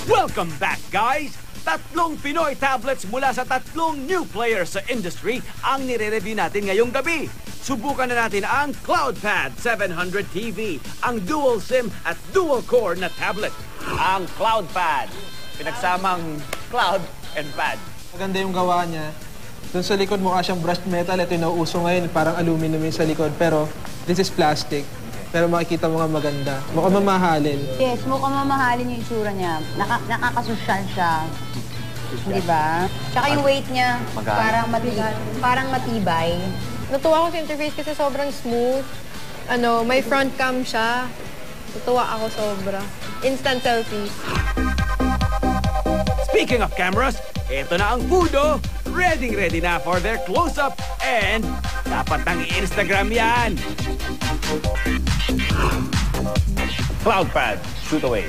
Welcome back, guys! Tatlong Pinoy tablets mula sa tatlong new players sa industry ang nire-review natin ngayong gabi. Subukan na natin ang CloudPad 700 TV, ang dual SIM at dual core na tablet. Ang CloudPad, pinagsamang cloud and pad. Maganda yung gawa niya. Doon sa likod mukha siyang brushed metal. Ito yung nauuso ngayon, parang aluminum yung sa likod. Pero this is plastic. Pero makikita mo nga maganda. Mukhang mamahalin. Yes, mukhang mamahalin yung itsura niya. Nakakasosyal siya. Diba? Tsaka yung weight niya, parang matibay. Natuwa ako sa interface kasi sobrang smooth. May front cam siya. Natuwa ako sobra. Instant selfie. Speaking of cameras, eto na ang Fudo. Ready na for their close-up and dapat nang i-Instagram yan. CloudPad, shoot away.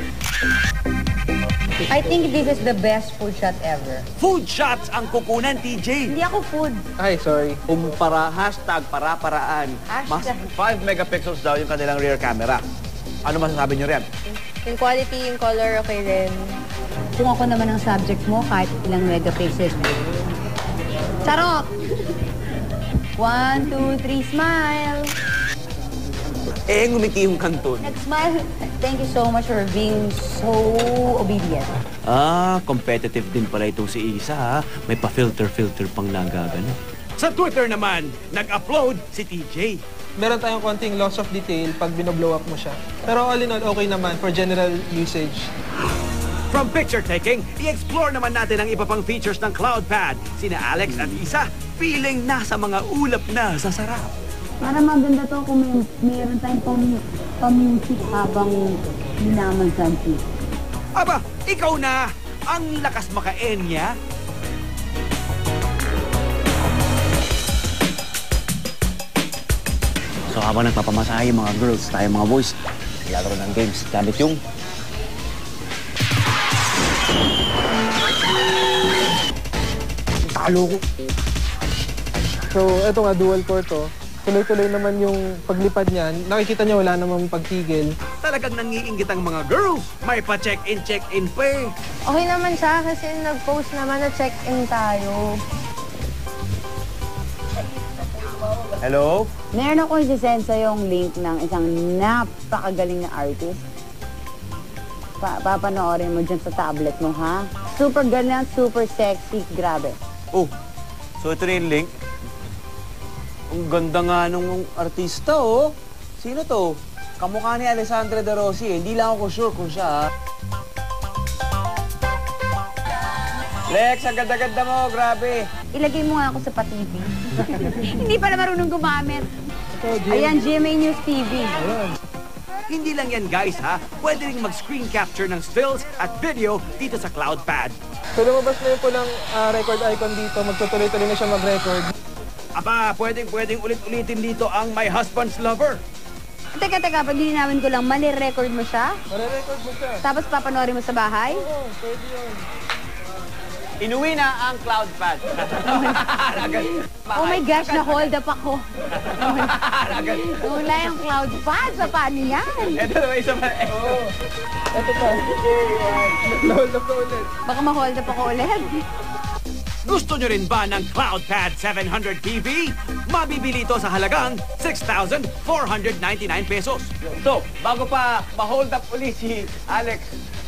I think this is the best food shot ever. Food shots ang kukunan, TJ. Hindi ako food. Ay, sorry. Hashtag para-paraan. Mas Hashtag. 5 megapixels daw yung kanilang rear camera. Ano masasabi nyo rin? Yung quality, yung color, okay din. Kung ako naman ang subject mo, kahit ilang megapixels. Charot! 1, 2, 3, smile! Ngumiti yung kanton. Nag-smile. Thank you so much for being so obedient. Competitive din pala itong si Isa, ha? May pa-filter pang nagagano. Sa Twitter naman, nag-upload si TJ. Meron tayong konting loss of detail pag binoblow up mo siya. Pero all in all, okay naman for general usage. From picture taking, i-explore naman natin ang iba pang features ng CloudPad. Sina Alex at Isa, feeling nasa mga ulap na sa sarap. Para maganda to kung mayroon tayong pang-music habang minamansansi. Aba, ikaw na! Ang lakas maka-enya. So habang nagpapamasahe yung mga girls, tayo mga boys, naglalaro ng games gamit yung talo ko. So, ito nga, dual core to. Tuloy-tuloy naman yung paglipad niya. Nakikita niya wala namang pagtigil. Talagang nangiinggit ang mga girls. May pa-check-in pa eh. Okay naman siya kasi nag-post naman na check-in tayo. Hello? Meron ako isisend sa yung link ng isang napakagaling na artist. Papanoorin mo dyan sa tablet mo, ha? Super galing, super sexy, grabe. Oh, so ito na yung link. Ang ganda nga nung artista, oh. Sino to? Kamukha ni Alessandra De Rossi, eh. Hindi lang ako sure kung siya, ha? Lex, ang ganda-ganda mo, grabe. Ilagay mo nga ako sa pa-TV. Hindi pala marunong gumamit. Ayan, GMA News TV. Hindi lang yan, guys, ha? Pwede rin mag-screen capture ng stills at video dito sa CloudPad. So, lumabas na yung pulang record icon dito. Magtutuloy-tuloy na siya mag-record. Aba, pwedeng ulit-ulitin dito ang My Husband's Lover. Teka, pag linawin ko lang, mali-record mo siya? Mare-record mo siya. Tapos papanoorin mo sa bahay? Oo, pwede yun. Inuwi na ang CloudPad. Oh my gosh, na-hold up ako. Wala yung CloudPad. So, paano yan? Ito naman isa pa. Ito pa. Na-hold up na ulit. Baka ma-hold up ako ulit. Gusto nyo rin ba ng CloudPad 700 TV? Mabibili ito sa halagang 6,499 pesos. So, bago pa ma-hold up ulit si Alex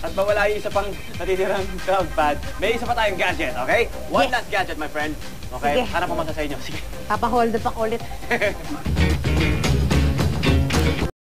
at mawala yung isa pang natitirang CloudPad, may isa pa tayong gadget, okay? One last gadget, my friend. Okay? Sige. Hanap pumunta sa inyo. Sige. Papa-hold up ako ulit.